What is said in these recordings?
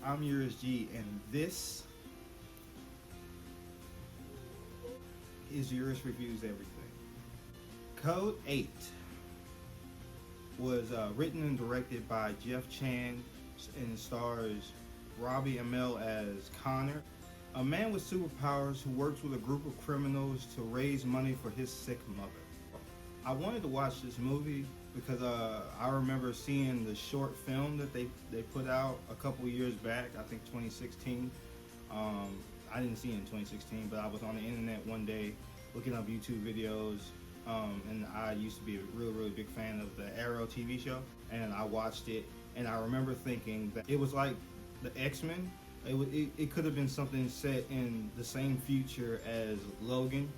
I'm Euris G, and this is Euris Reviews Everything. Code 8 was written and directed by Jeff Chan and stars Robbie Amell as Connor, a man with superpowers who works with a group of criminals to raise money for his sick mother. I wanted to watch this movie because I remember seeing the short film that they put out a couple years back, I think 2016. I didn't see it in 2016, but I was on the internet one day looking up YouTube videos, and I used to be a really big fan of the Arrow TV show, and I watched it, and I remember thinking that it was like the X-Men. It could have been something set in the same future as Logan,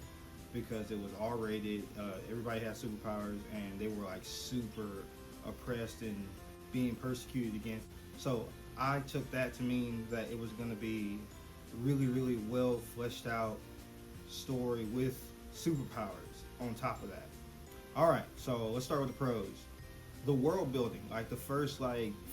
because it was R-rated, everybody had superpowers, and they were like super oppressed and being persecuted against. So I took that to mean that it was going to be really well fleshed out story with superpowers on top of that. Alright, so let's start with the pros. The world building, like the first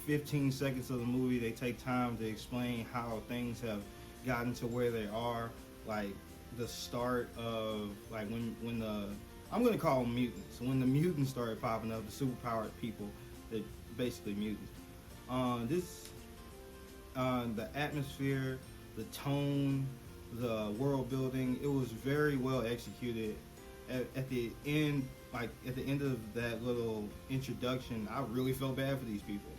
15 seconds of the movie, they take time to explain how things have gotten to where they are. Like the start of when the, I'm gonna call them mutants. When the mutants started popping up, the superpowered people, they're basically mutants. The atmosphere, the tone, the world building, it was very well executed. At the end, at the end of that little introduction, I really felt bad for these people.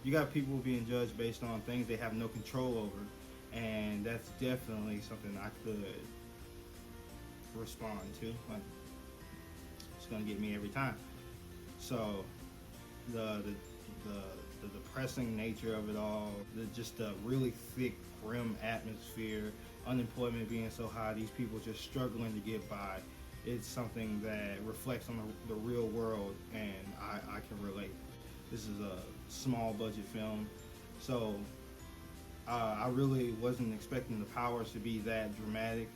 You got people being judged based on things they have no control over, and that's definitely something I could respond to. It's gonna get me every time. So the depressing nature of it all, just the really thick, grim atmosphere, unemployment being so high, these people just struggling to get by. It's something that reflects on the real world, and I can relate. This is a small budget film, so I really wasn't expecting the powers to be that dramatic.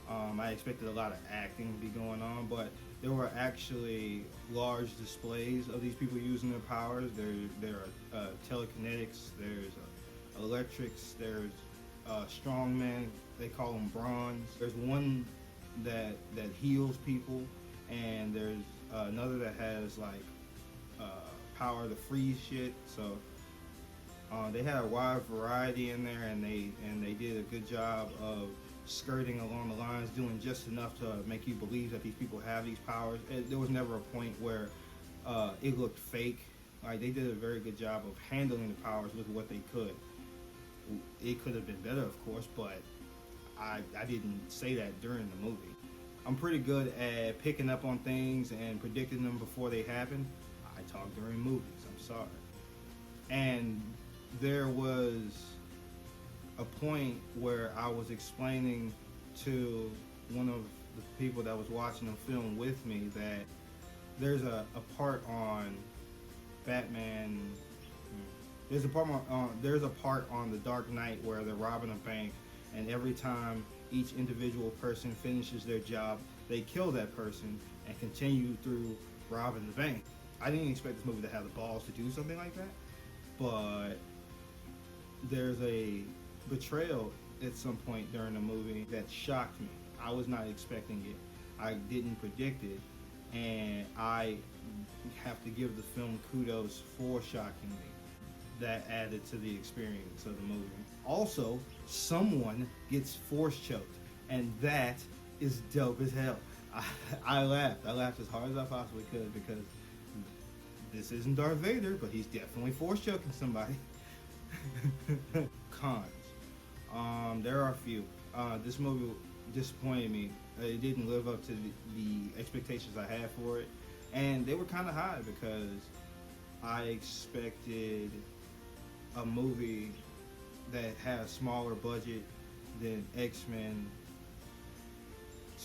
I expected a lot of acting to be going on, but there were actually large displays of these people using their powers. There are telekinetics, there's electrics, there's strongmen, they call them bronze. There's one that heals people, and there's another that has power to freeze shit. So they had a wide variety in there, and they did a good job of skirting along the lines, doing just enough to make you believe that these people have these powers. There was never a point where it looked fake. They did a very good job of handling the powers with what they could. It could have been better, of course, but I didn't say that during the movie. I'm pretty good at picking up on things and predicting them before they happen. I talk during movies, I'm sorry. And there was a point where I was explaining to one of the people that was watching the film with me that there's a part on Batman. There's a part on The Dark Knight where they're robbing a bank, and every time each individual person finishes their job, they kill that person and continue through robbing the bank. I didn't expect this movie to have the balls to do something like that, but there's a betrayal at some point during the movie that shocked me. I was not expecting it. I didn't predict it, and I have to give the film kudos for shocking me. That added to the experience of the movie. Also, someone gets force choked, and that is dope as hell. I laughed. I laughed as hard as I possibly could, because this isn't Darth Vader, but he's definitely force choking somebody. Cons. There are a few. This movie disappointed me. It didn't live up to the expectations I had for it, and they were kind of high because I expected a movie that had a smaller budget than X-Men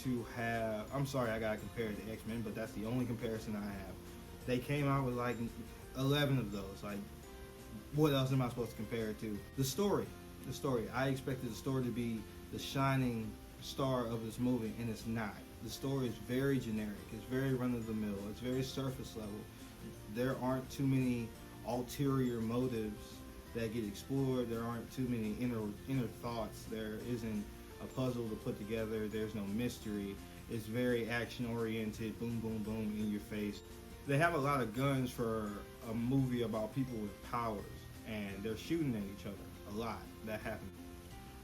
to have. I'm sorry, I gotta compare it to X-Men, but that's the only comparison I have. They came out with 11 of those. What else am I supposed to compare it to? The story. I expected the story to be the shining star of this movie, and it's not. The story is very generic. It's very run-of-the-mill. It's very surface level. There aren't too many ulterior motives that get explored. There aren't too many inner thoughts. There isn't a puzzle to put together. There's no mystery. It's very action oriented, boom, boom, boom, in your face. They have a lot of guns for a movie about people with powers, and they're shooting at each other a lot. That happened.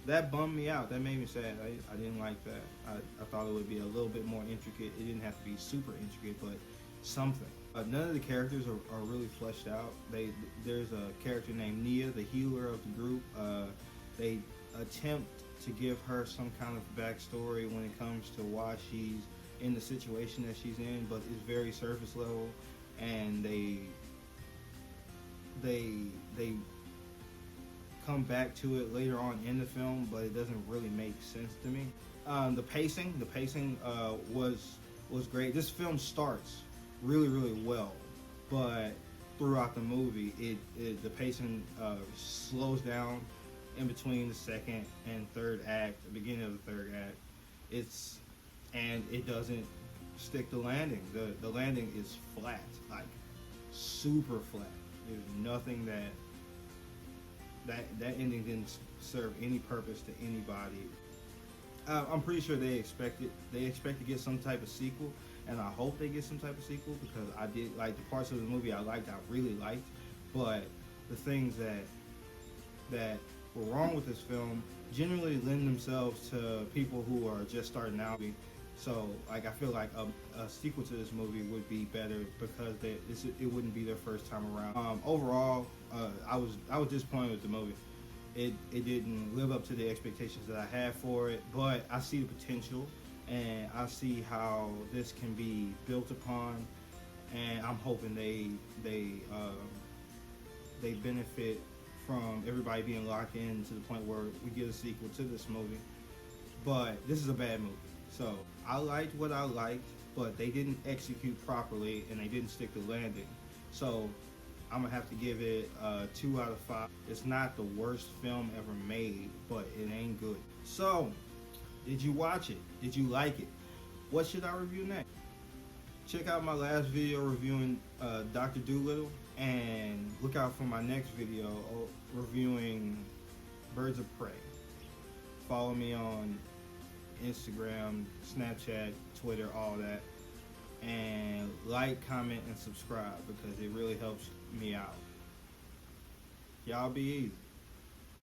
That bummed me out. That made me sad. I didn't like that. I thought it would be a little bit more intricate. It didn't have to be super intricate, but something. None of the characters are really fleshed out. There's a character named Nia, the healer of the group. They attempt to give her some kind of backstory when it comes to why she's in the situation that she's in, but it's very surface level, and they come back to it later on in the film, but it doesn't really make sense to me. The pacing was great. This film starts really well, but throughout the movie, the pacing slows down in between the second and third act, the beginning of the third act. And it doesn't stick the landing. The landing is flat, like super flat. There's nothing that ending didn't serve any purpose to anybody. I'm pretty sure they expect to get some type of sequel, and I hope they get some type of sequel, because I did like the parts of the movie I really liked, but the things that were wrong with this film generally lend themselves to people who are just starting out. So like I feel like a sequel to this movie would be better, because it wouldn't be their first time around. Overall, I was disappointed with the movie. It didn't live up to the expectations that I had for it, but I see the potential, and I see how this can be built upon, and I'm hoping they benefit from everybody being locked in to the point where we get a sequel to this movie. But this is a bad movie. So I liked what I liked, but they didn't execute properly, and they didn't stick the landing. So I'm gonna have to give it 2 out of 5. It's not the worst film ever made, but it ain't good. So, did you watch it? Did you like it? What should I review next? Check out my last video reviewing Dr. Dolittle, and look out for my next video reviewing Birds of Prey. Follow me on Instagram, Snapchat, Twitter, all that. And like, comment, and subscribe, because it really helps me out. Y'all be easy.